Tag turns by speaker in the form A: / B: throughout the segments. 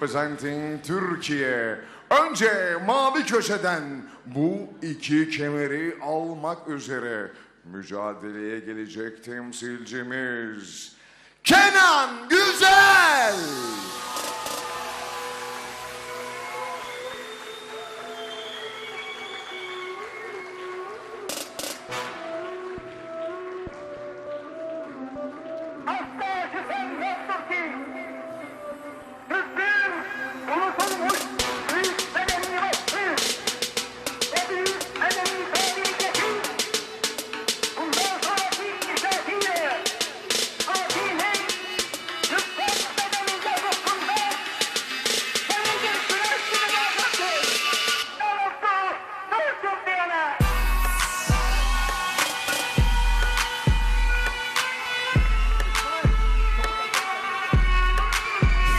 A: Representing Türkiye. Önce mavi köşeden bu iki kemeri almak üzere mücadeleye gelecek temsilcimiz Kenan Güzel.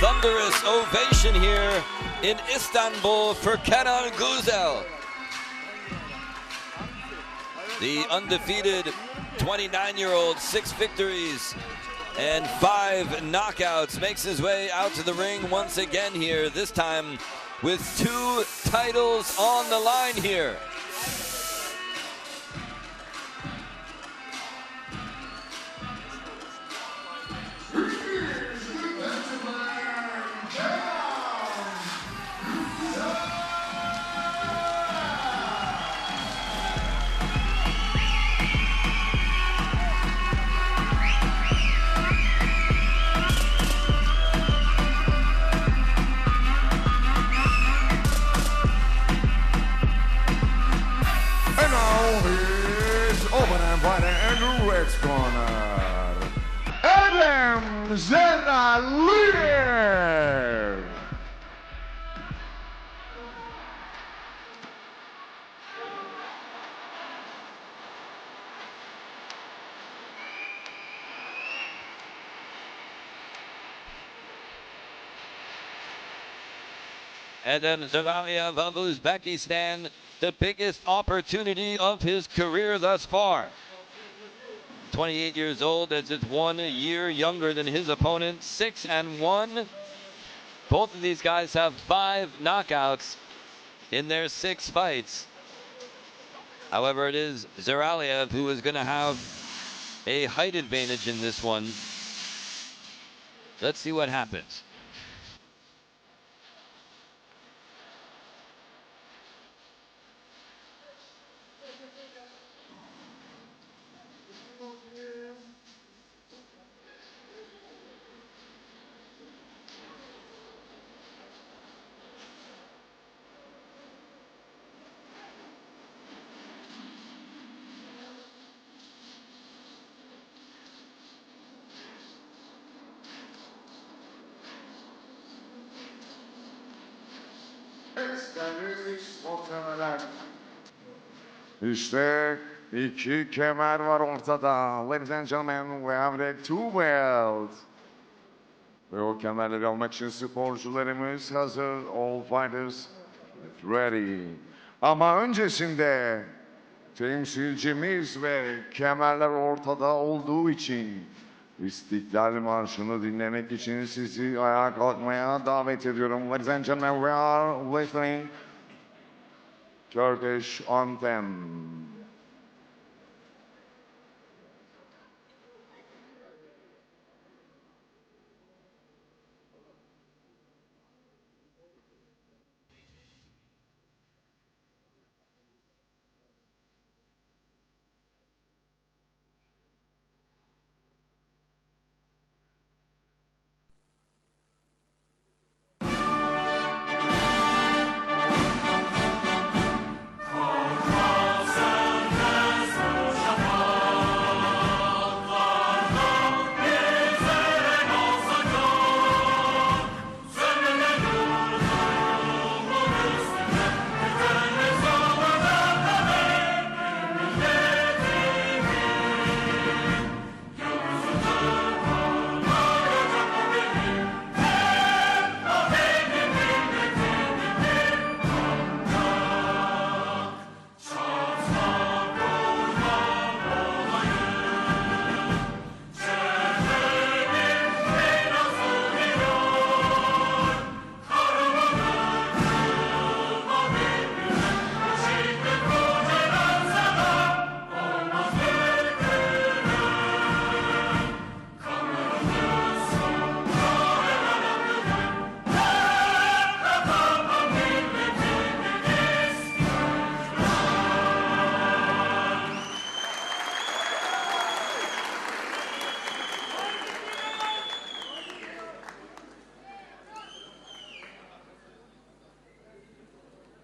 B: Thunderous ovation here in Istanbul for Kenan Güzel. The undefeated 29-year-old, 6 victories and 5 knockouts, makes his way out to the ring once again here, this time with 2 titles on the line here.
A: Corner, Edem Zeyraliyev.
B: Edem Zeyraliyev of Uzbekistan, the biggest opportunity of his career thus far. 28 years old, as it's 1 year younger than his opponent, 6-1. Both of these guys have 5 knockouts in their 6 fights. However, it is Zeyraliyev who is going to have a height advantage in this one. Let's see what happens.
A: İşte 2 kemer var ortada. Ladies and gentlemen, we have the 2 belts. Ve o kemerleri almak için sporcularımız hazır. All fighters ready. Ama öncesinde temsilcimiz ve kemerler ortada olduğu için İstiklal Marşı'nı dinlemek için sizi ayağa kalkmaya davet ediyorum. Ladies and gentlemen, we are listening Turkish anthem.
C: Sen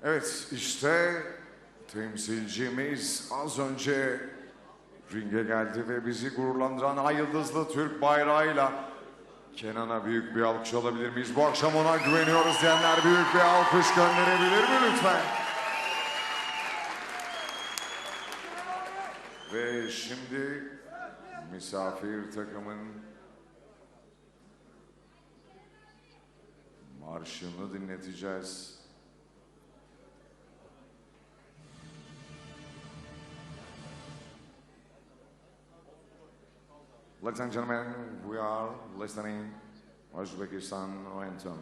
A: Evet, işte temsilcimiz az önce ringe geldi ve bizi gururlandıran ay yıldızlı Türk bayrağıyla Kenan'a büyük bir alkış alabilir miyiz? Bu akşam ona güveniyoruz diyenler büyük bir alkış gönderebilir mi lütfen? Ve şimdi misafir takımın marşını dinleteceğiz. Ladies and gentlemen, we are listening Uzbekistan anthem.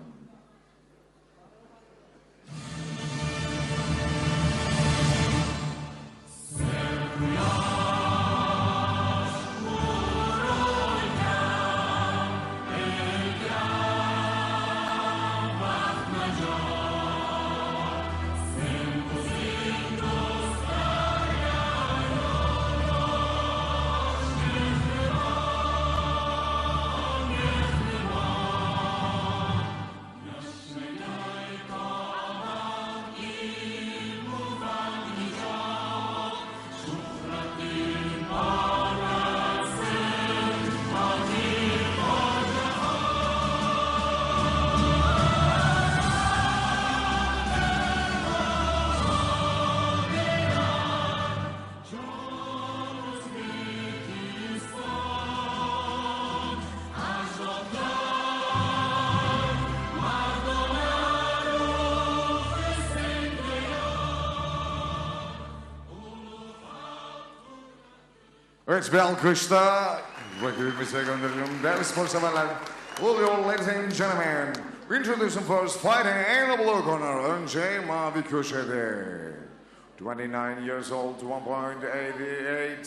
A: Evet, bir alkışla rakibimize gönderiyorum. Değerli spor severler, will you ladies and gentlemen introducing first fighting in the blue corner. Önce mavi köşede 29 years old, 1.88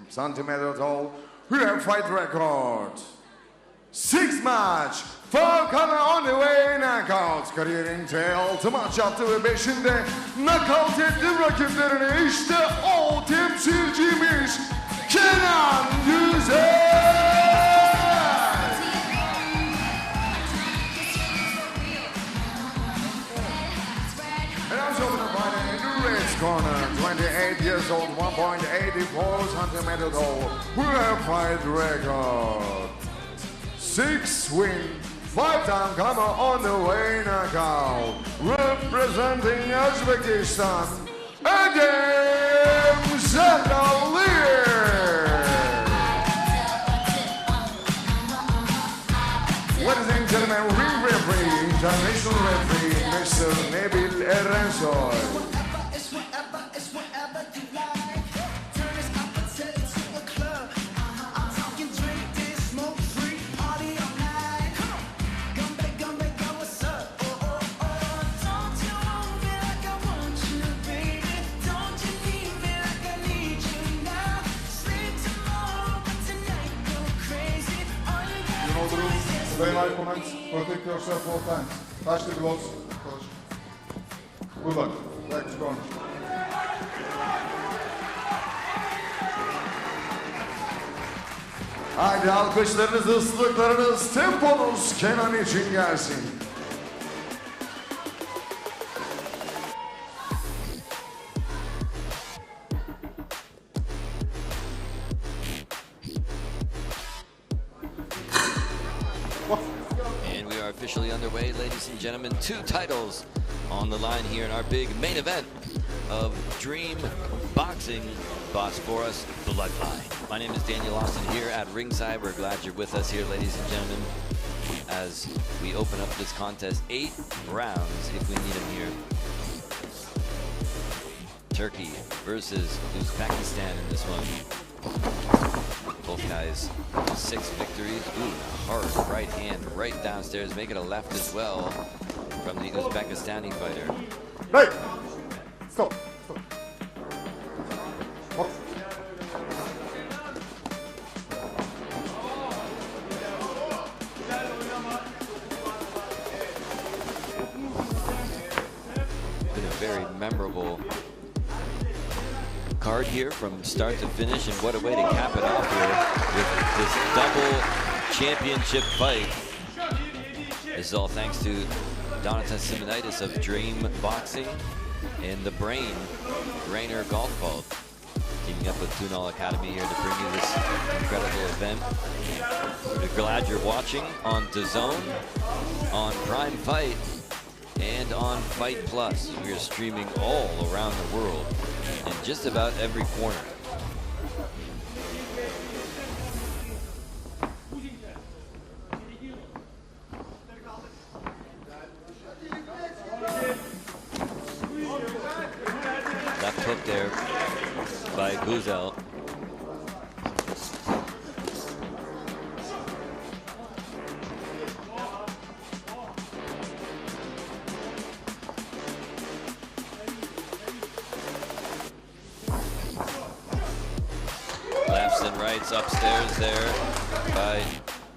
A: centimeter tall, who have fight record 6 match, Furkan on the way knockout. Kariyerinde 6 maç yaptı ve 5'inde knockout etti rakiplerini. İşte o temsilcimiz Kenan Güzel. And also the fighter in the red corner, 28 years old, 1.84 centimeter tall, who have fight record 6 win, 5 time comer on the way knockout. Representing Uzbekistan, Edem Zerdali. Ladies and gentlemen, ring referee, international referee, Mr. Nabil Erensoy.
C: Very high opponents, protect yourself all times. Touch the gloves, coach. Good luck. Next corner.
A: Haydi alkışlarınız, ıslıklarınız, temponuz Kenan için gelsin.
B: Officially underway, ladies and gentlemen. 2 titles on the line here in our big main event of Dream Boxing Bosphorus Bloodline. My name is Daniel Austin here at ringside. We're glad you're with us here, ladies and gentlemen, as we open up this contest. 8 rounds if we need them here. Turkey versus Uzbekistan in this one. Both guys 6 victories. Ooh, hard right hand right downstairs. Make it a left as well from the Uzbekistani fighter.
C: Hey! Stop! Stop! Box.
B: Been a very memorable card here from start to finish, and what a way to cap it off here with this double championship fight. This is all thanks to Donatas Simonitis of Dream Boxing and the brain, Rainer Golfbald, teaming up with Tunal Academy here to bring you this incredible event. We're glad you're watching on DAZN, on Prime Fight, and on Fight Plus. We are streaming all around the world in just about every corner. Left hook there by Güzel. Lefts and rights upstairs there by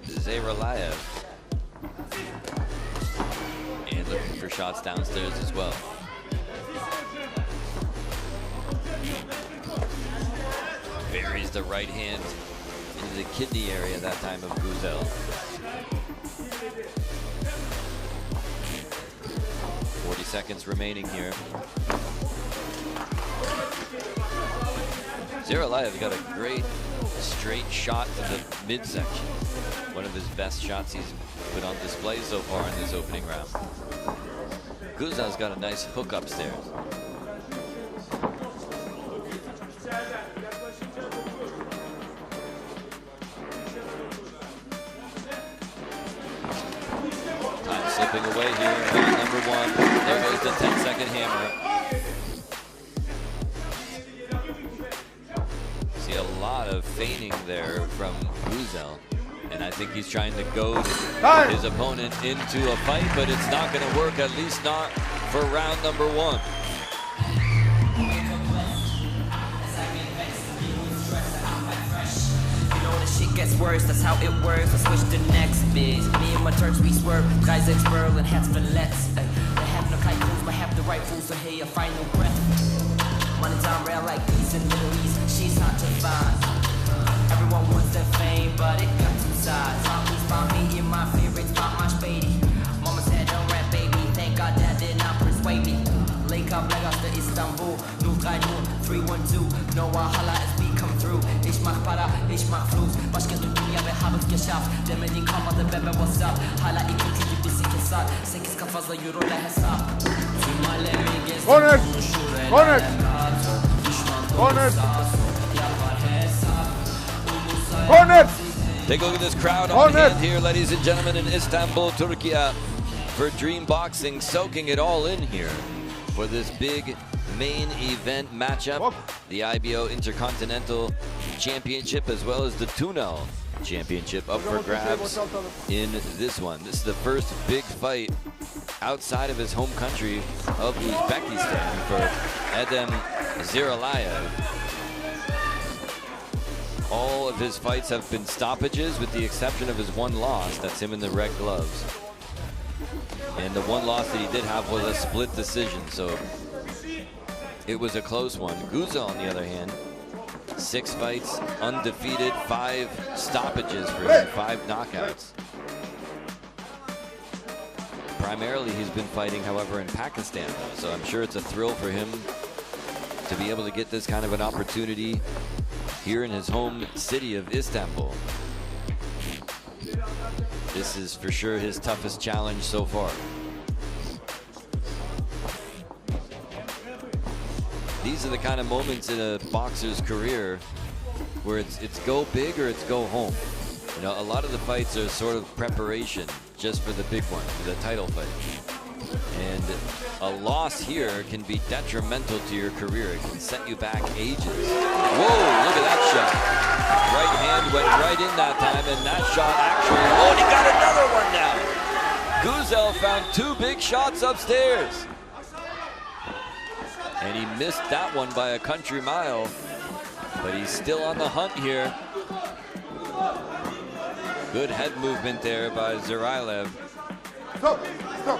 B: Zeyraliyev. And looking for shots downstairs as well. Buries the right hand into the kidney area that time of Güzel. Seconds remaining here. Zeyraliyev got a great straight shot to the midsection. One of his best shots he's put on display so far in this opening round. Güzel's got a nice hook upstairs. Time slipping away here. Number one. There goes the 10-second hammer. See a lot of feigning there from Güzel. And I think he's trying to goad his opponent into a fight, but it's not going to work, at least not for round number one.
D: Shit gets worse, that's how it works. I switch to next bitch. Me and my Turks, we swerve. Guys ex Berlin, hats for let's. They have no typhoons, but have the right fools, so hey, a final breath. Money down rail like these in the Middle East. She's hard to find. Everyone wants their fame, but it got two sides. Always found me in my favorite spot, my spady. Mama said, don't rap, baby. Thank God that did not persuade me. Lake up, leg off to Istanbul. 312. No Wahala as we come through. Ich mach para, ich mach Fluss. Başka dünya ve habık geschafft. Demedin kalmadı bebe what's up. Hala ikinci gibisin kesat. 8 ka fazla euro ile hesap. Tüm alemi gezdim.
A: Corner! Corner! Corner! Corner!
B: Take a look at this crowd on hand here, ladies and gentlemen, in Istanbul, Türkiye, for Dream Boxing, soaking it all in here for this big main event matchup, the IBO Intercontinental Championship, as well as the Tunal Championship up for grabs in this one. This is the first big fight outside of his home country of Uzbekistan for Edem Zeyraliyev. All of his fights have been stoppages with the exception of his one loss. That's him in the red gloves. And the one loss that he did have was a split decision, so it was a close one. Güzel, on the other hand, 6 fights, undefeated, 5 stoppages for him, 5 knockouts. Primarily, he's been fighting, however, in Pakistan, so I'm sure it's a thrill for him to be able to get this kind of an opportunity here in his home city of Istanbul. This is for sure his toughest challenge so far. These are the kind of moments in a boxer's career where it's go big or it's go home. You know, a lot of the fights are sort of preparation just for the big one, for the title fight. And a loss here can be detrimental to your career. It can set you back ages. Whoa, look at that shot. Right hand went right in that time, and that shot actually, oh, and he got another one now. Güzel found 2 big shots upstairs. And he missed that one by a country mile, but he's still on the hunt here. Good head movement there by Zeyraliyev.
C: Stop! Stop!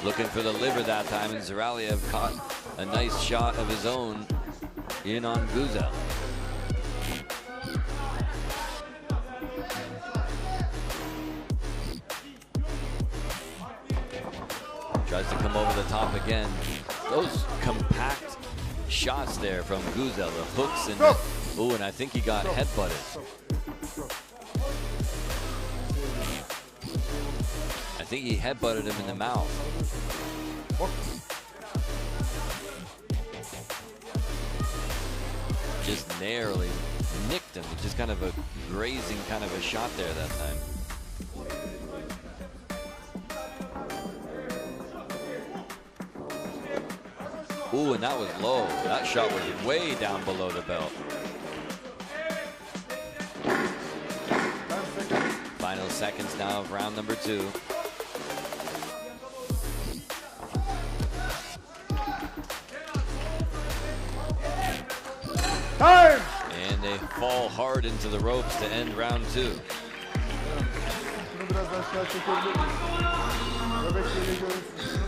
B: Looking for the liver that time, and Zeyraliyev caught a nice shot of his own in on Güzel. Tries to come over the top again. Those compact shots there from Güzel, the hooks and ooh, and I think he got headbutted. I think he headbutted him in the mouth. Just narrowly nicked him. Just kind of a grazing kind of a shot there that time. Ooh, and that was low. That shot was way down below the belt. Final seconds now of round number 2.
C: Time!
B: And they fall hard into the ropes to end round 2.
C: Şunu biraz aşağı çekebilir miyim? Bebek geliyor görünsün.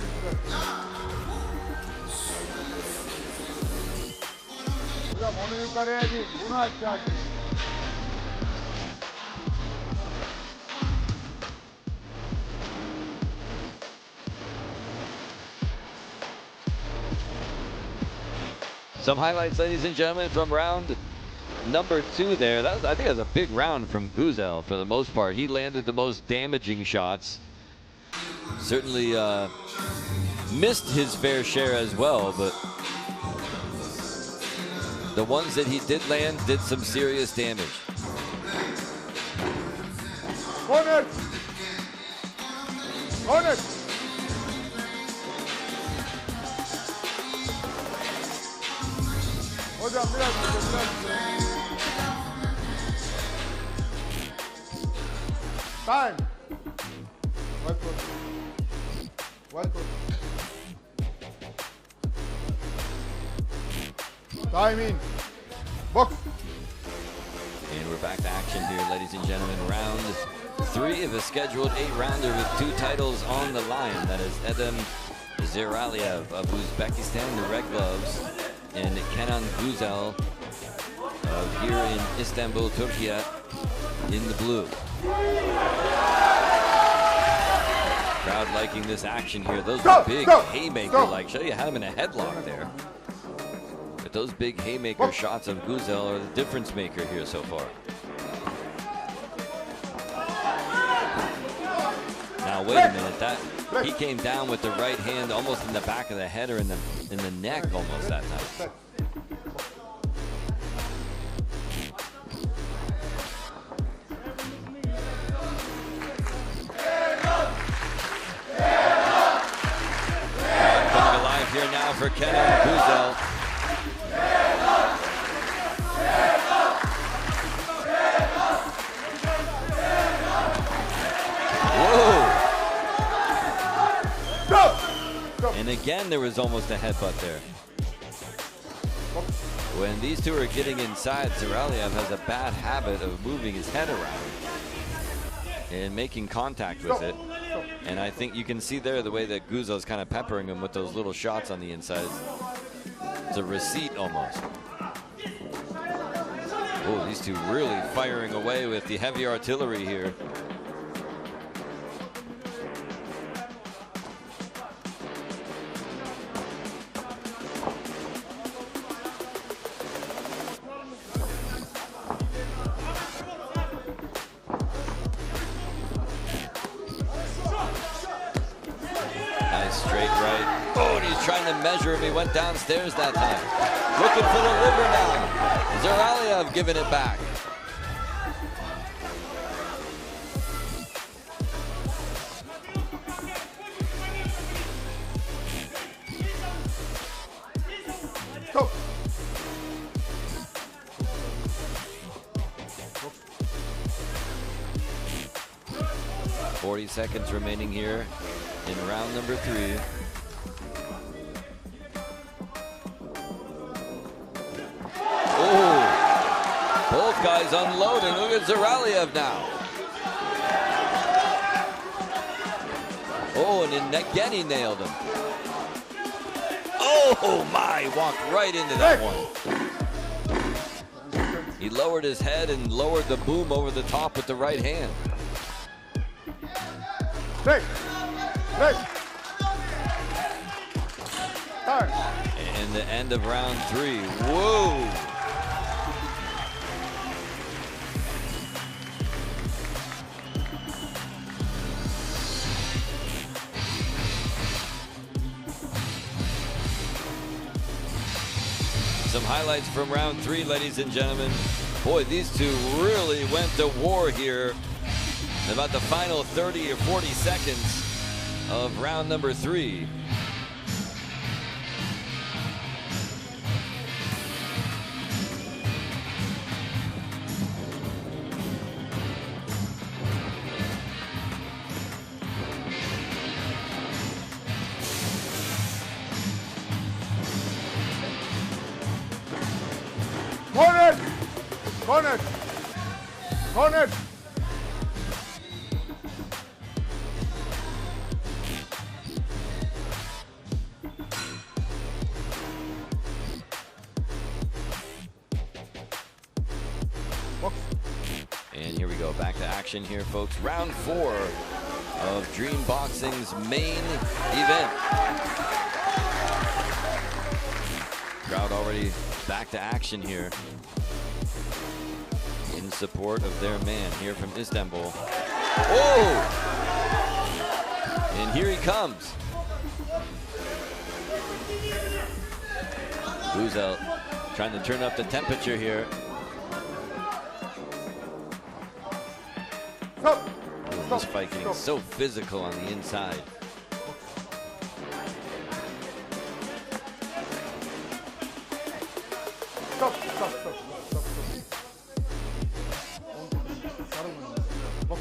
C: Hocam onu yukarıya değil, bunu aşağı çek.
B: Some highlights, ladies and gentlemen, from round number 2 there. I think that was a big round from Güzel for the most part. He landed the most damaging shots. Certainly missed his fair share as well, but the ones that he did land did some serious damage.
C: Corner! Corner! Hocam biraz. Time! Well put. Well put. Time in. Box.
B: And we're back to action here, ladies and gentlemen. Round 3 of a scheduled 8-rounder with 2 titles on the line. That is Edem Zeyraliyev of Uzbekistan, the red gloves, and Kenan Güzel of here in Istanbul, Turkey, in the blue. Crowd liking this action here. Those big haymaker-like. Show you had him in a headlock there. But those big haymaker shots of Güzel are the difference maker here so far. Now wait a minute. That he came down with the right hand almost in the back of the head or in the neck almost that time. Coming alive here now for Kenan Güzel. And again, there was almost a headbutt there. When these two are getting inside, Zeyraliyev has a bad habit of moving his head around and making contact with it. And I think you can see there the way that Güzel's kind of peppering him with those little shots on the inside. It's a receipt almost. Oh, these two really firing away with the heavy artillery here. Trying to measure him. He went downstairs that time. Looking for the liver now. Zeyraliyev giving it back.
C: Go.
B: 40 seconds remaining here in round number 3. Both guys unloading. Look at Zeyraliyev now. Oh, and then again he nailed him. Oh my, walked right into that one. He lowered his head and lowered the boom over the top with the right hand.
C: Start.
B: And the end of round 3. Whoa! Some highlights from round 3, ladies and gentlemen. Boy, these two really went to war here in about the final 30 or 40 seconds of round number 3.
C: Corner! Corner! Corner!
B: And here we go, back to action here, folks. Round 4 of Dream Boxing's main event. Crowd already back to action here in support of their man here from Istanbul. Oh! And here he comes. Güzel trying to turn up the temperature here.
C: Stop!
B: This fight getting so physical on the inside.
C: Stop! Stop! Stop! Stop! Stop! Box.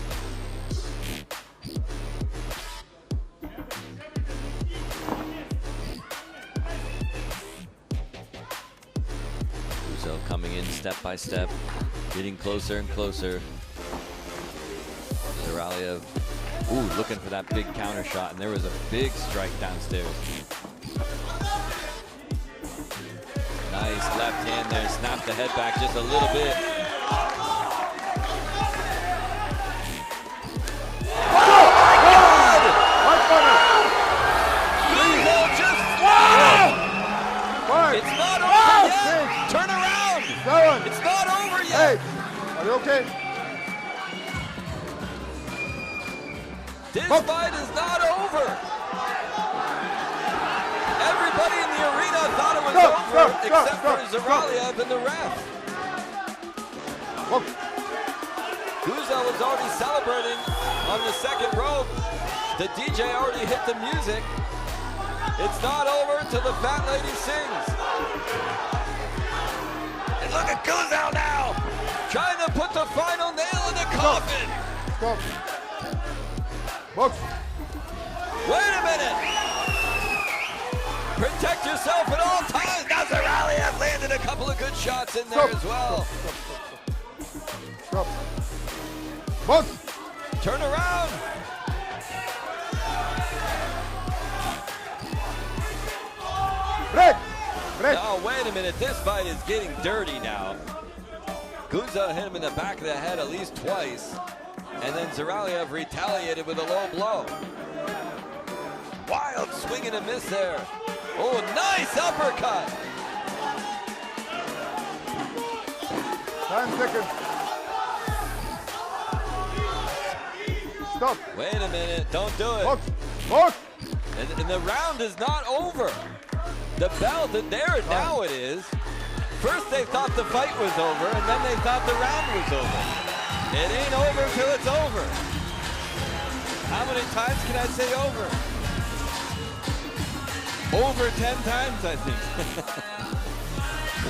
B: Güzel coming in step by step, getting closer and closer. Zeyraliyev, ooh, looking for that big counter shot, and there was a big strike downstairs. Nice left hand there, snapped the head back just a little bit. Güzel just It's not over yet! Turn around! It's not over yet!
C: Hey! Are you okay?
B: This fight is not over! Everybody in the arena thought it was over, except for Zeyraliyev and the ref. Güzel was already celebrating on the second rope. The DJ already hit the music. It's not over until the fat lady sings. And look at Güzel now, trying to put the final nail in the coffin.
C: Stop! Box!
B: Wait a minute! Protect yourself at all times! Now Zeyraliyev landed a couple of good shots in there as well.
C: Stop! Box!
B: Turn around!
C: Break! Break!
B: Oh, wait a minute. This fight is getting dirty now. Güzel hit him in the back of the head at least twice. And then Zeyraliyev retaliated with a low blow. Wild swing and a miss there. Oh, nice uppercut.
C: 10 seconds. Stop.
B: Wait a minute. Don't do it.
C: Box. Box.
B: And the round is not over. The belt, there now it is. First they thought the fight was over, and then they thought the round was over. It ain't over till it's over. How many times can I say over? Over 10 times, I think.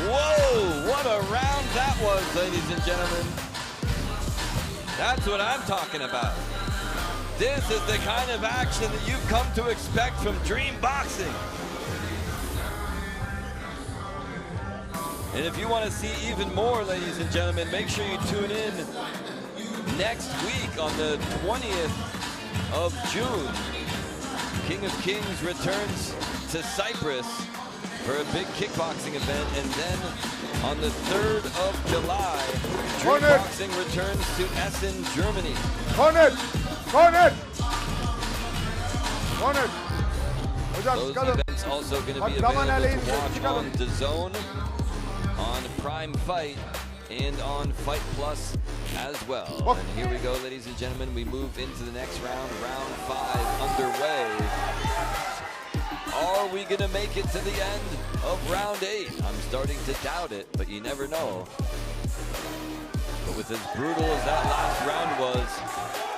B: Whoa, what a round that was, ladies and gentlemen. That's what I'm talking about. This is the kind of action that you've come to expect from Dream Boxing. And if you want to see even more, ladies and gentlemen, make sure you tune in next week on the 20th of June. King of Kings returns to Cyprus for a big kickboxing event, and then on the 3rd of July, Dream Boxing returns to Essen, Germany.
C: Corner! Corner! Corner!
B: Those events It's also going to be available to watch on DAZN, on Prime Fight, and on Fight Plus as well. And here we go, ladies and gentlemen. We move into the next round, round 5 underway. Are we going to make it to the end of round 8? I'm starting to doubt it, but you never know. But with as brutal as that last round was,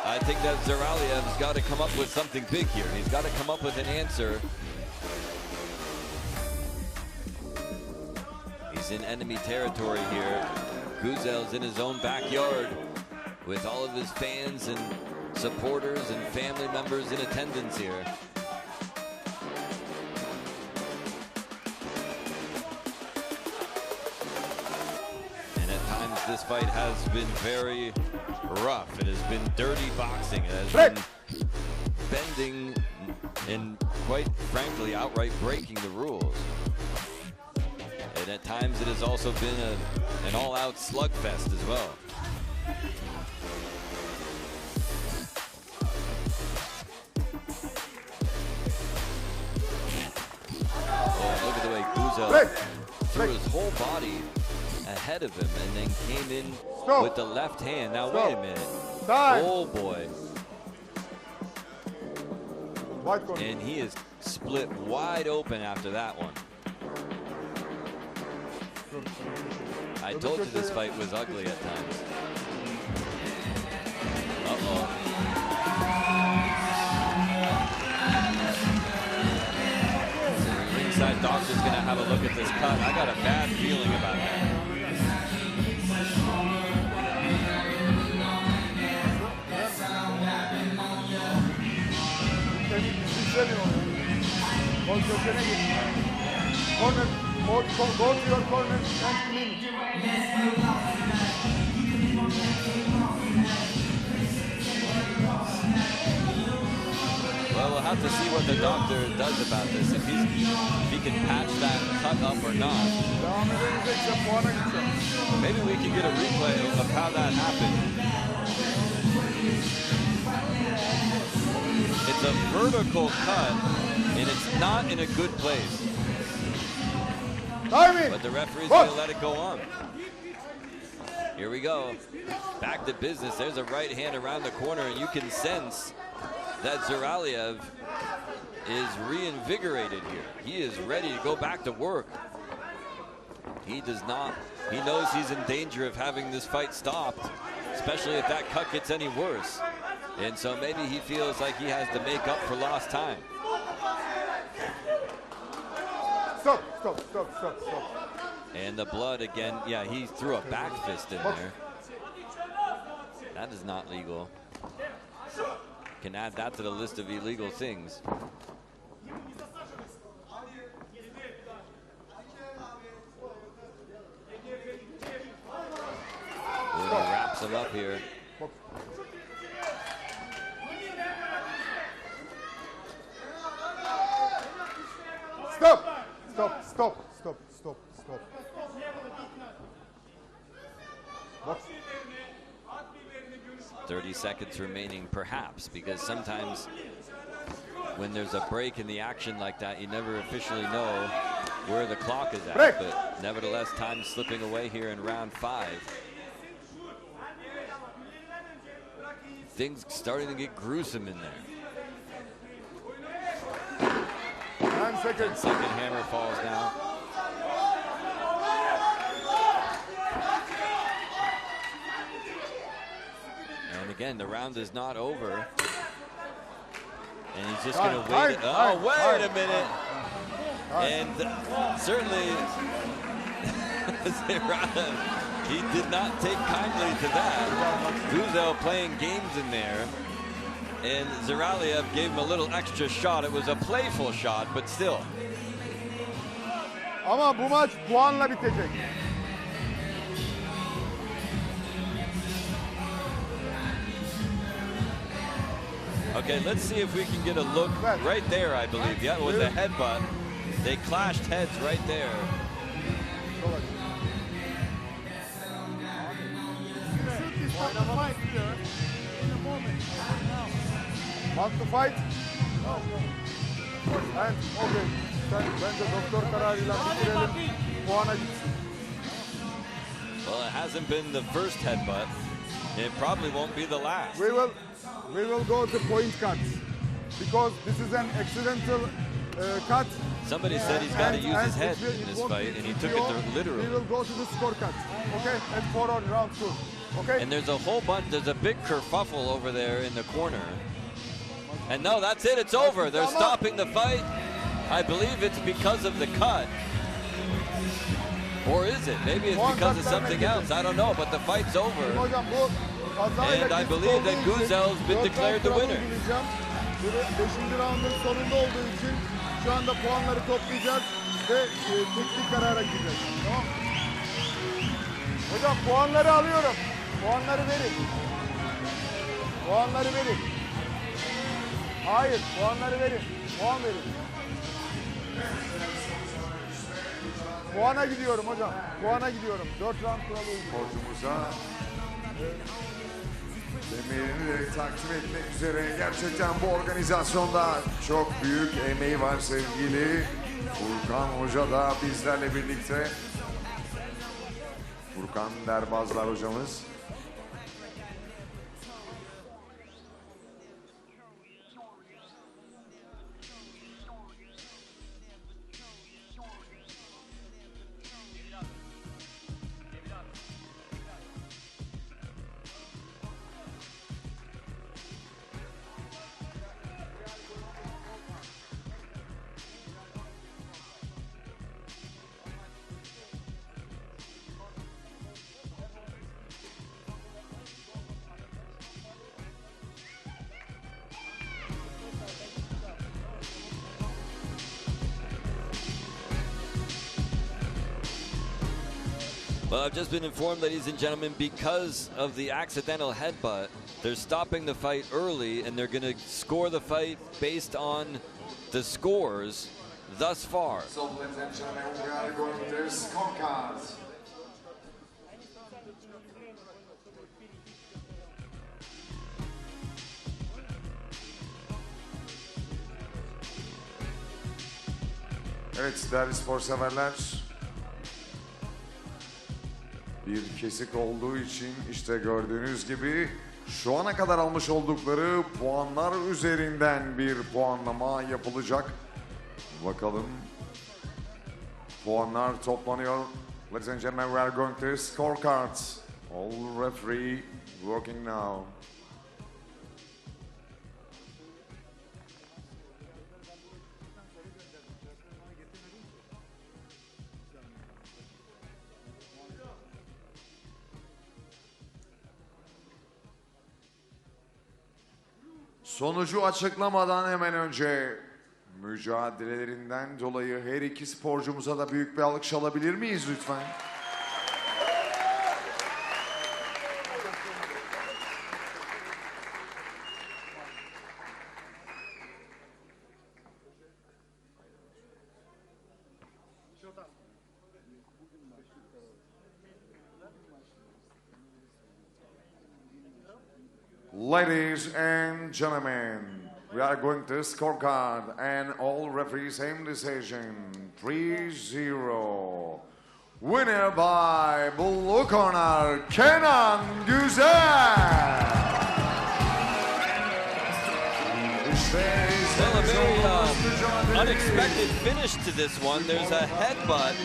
B: I think that Zeyraliyev's got to come up with something big here. He's got to come up with an answer. He's in enemy territory here. Güzel's in his own backyard with all of his fans and supporters and family members in attendance here. And at times this fight has been very rough. It has been dirty boxing. It has been bending and, quite frankly, outright breaking the rules. And at times it has also been an all-out slugfest as well. Oh, look at the way Güzel threw his whole body ahead of him and then came in with the left hand. Now wait a minute. Oh boy. And he is split wide open after that one. I told you this fight was ugly at times. Uh-oh. The ringside doctor's gonna have a look at this cut. I got a bad feeling about that.
C: Go to your corner and clean.
B: Well, we'll have to see what the doctor does about this, if he can patch that cut up or not. Maybe we can get a replay of how that happened. It's a vertical cut, and it's not in a good place. But the referee's going to let it go on. Here we go. Back to business. There's a right hand around the corner, and you can sense that Zeyraliyev is reinvigorated here. He is ready to go back to work. He does not. He knows he's in danger of having this fight stopped, especially if that cut gets any worse. And so maybe he feels like he has to make up for lost time.
C: Stop.
B: And the blood again. Yeah, he threw a back fist in there. That is not legal. Can add that to the list of illegal things. Ooh, he wraps him up here.
C: Stop.
B: 30 seconds remaining, perhaps, because sometimes when there's a break in the action like that, you never officially know where the clock is at. But nevertheless, time slipping away here in round 5. Things starting to get gruesome in there.
C: 9 seconds.
B: 10-second hammer falls now. And again, the round is not over. And he's just going to wait. Oh, wait a minute. And certainly, he did not take kindly to that. Güzel playing games in there. And Zeyraliyev gave him a little extra shot. It was a playful shot, but still.
C: Ama bu maç puanla bitecek.
B: Okay, let's see if we can get a look right there, I believe. Yeah, it was a headbutt. They clashed heads right there.
C: Want to fight? And okay, Bence doktor kararıyla bitirelim. Puana gitsin.
B: Well, it hasn't been the first headbutt. It probably won't be the last.
C: We will go to point cuts because this is an accidental cut.
B: Somebody said he's got to use his head in this fight, and he took it
C: We
B: literally.
C: will go to the score cut. Okay, and for on round 2. Okay.
B: And there's a whole bunch, there's a big kerfuffle over there in the corner. And no, that's it, it's over. They're stopping the fight. I believe it's because of the cut. Or is it? Maybe it's because of something else. I don't know, but the fight's over. And I believe that Güzel's been declared the winner.
C: 5. roundun sonunda olduğu için şu anda puanları toplayacağız ve teknik karara gideceğiz. Tamam. Hocam puanları alıyorum. Puanları verin. Puanları verin. Hayır, puanları verin. Puan verin. Puana gidiyorum hocam. Puana gidiyorum. 4 round kuralı uyguluyorum.
A: Sporcumuza emeğini de takdim etmek üzere gerçekten bu organizasyonda çok büyük emeği var sevgili Furkan Hoca da bizlerle birlikte. Furkan Derbazlar hocamız.
B: Well, I've just been informed, ladies and gentlemen, because of the accidental headbutt, they're stopping the fight early and they're going to score the fight based on the scores thus far.
A: So, ladies and gentlemen, we are going to their scorecards. Evet değerli spor severler. Bir kesik olduğu için işte gördüğünüz gibi şu ana kadar almış oldukları puanlar üzerinden bir puanlama yapılacak. Bakalım puanlar toplanıyor. Ladies and gentlemen, we are going to scorecards. All referee working now. Sonucu açıklamadan hemen önce mücadelelerinden dolayı her iki sporcumuza da büyük bir alkış alabilir miyiz lütfen? Ladies and gentlemen, we are going to scorecard and all referees same decision 3-0. Winner by blue corner Kenan Güzel.
B: Well, a very unexpected finish to this one. There's a headbutt,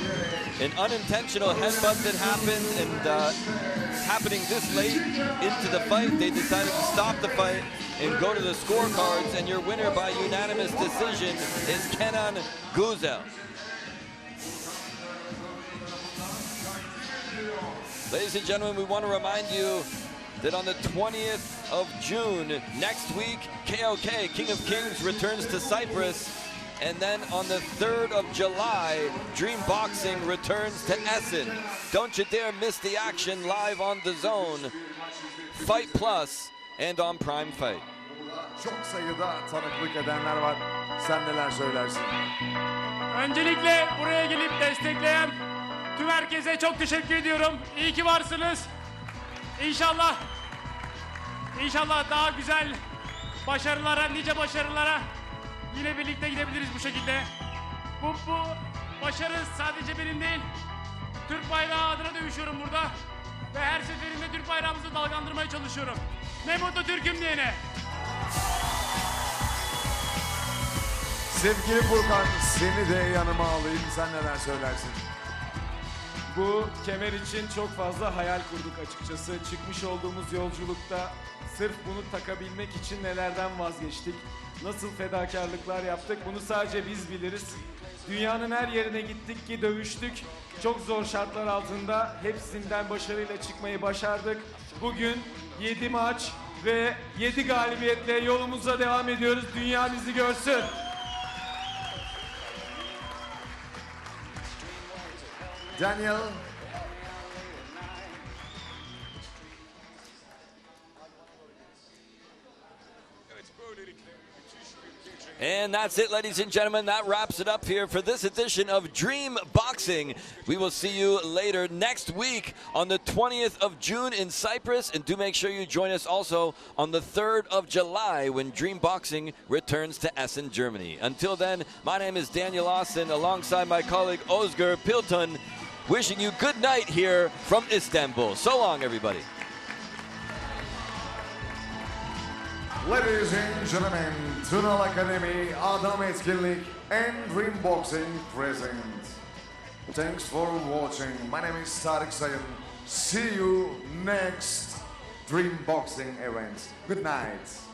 B: an unintentional headbutt that happened, and happening this late into the fight, they decided to stop the fight and go to the scorecards, and your winner by unanimous decision is Kenan Güzel. Ladies and gentlemen, we want to remind you that on the 20th of June, next week, KOK, King of Kings, returns to Cyprus. And then on the 3rd of July, Dream Boxing returns to Essen. Don't you dare miss the action live on DAZN, Fight Plus, and on Prime Fight.
A: Çok sayıda tanıklık edenler var. Sen neler söylersin?
E: Öncelikle buraya gelip destekleyen tüm herkese çok teşekkür ediyorum. İyi ki varsınız. İnşallah daha güzel başarılara, nice başarılara yine birlikte gidebiliriz bu şekilde. Bu başarı sadece benim değil. Türk bayrağı adına dövüşüyorum burada. Ve her seferinde Türk bayrağımızı dalgalandırmaya çalışıyorum. Ne mutlu Türk'üm diyene.
A: Sevgili Furkan, seni de yanıma alayım. Sen neler söylersin?
F: Bu kemer için çok fazla hayal kurduk açıkçası. Çıkmış olduğumuz yolculukta sırf bunu takabilmek için nelerden vazgeçtik. Nasıl fedakarlıklar yaptık bunu sadece biz biliriz. Dünyanın her yerine gittik ki dövüştük. Çok zor şartlar altında hepsinden başarıyla çıkmayı başardık. Bugün 7 maç ve 7 galibiyetle yolumuza devam ediyoruz. Dünya bizi görsün.
A: Daniel.
B: And that's it, ladies and gentlemen. That wraps it up here for this edition of Dream Boxing. We will see you later next week on the 20th of June in Cyprus. And do make sure you join us also on the 3rd of July when Dream Boxing returns to Essen, Germany. Until then, my name is Daniel Austin alongside my colleague Özgür Pilton, wishing you good night here from Istanbul. So long, everybody.
A: Ladies and gentlemen, Tunal Academy, Adam Etkinlik, and Dream Boxing present. Thanks for watching. My name is Tarık Sayın. See you next Dream Boxing event. Good night.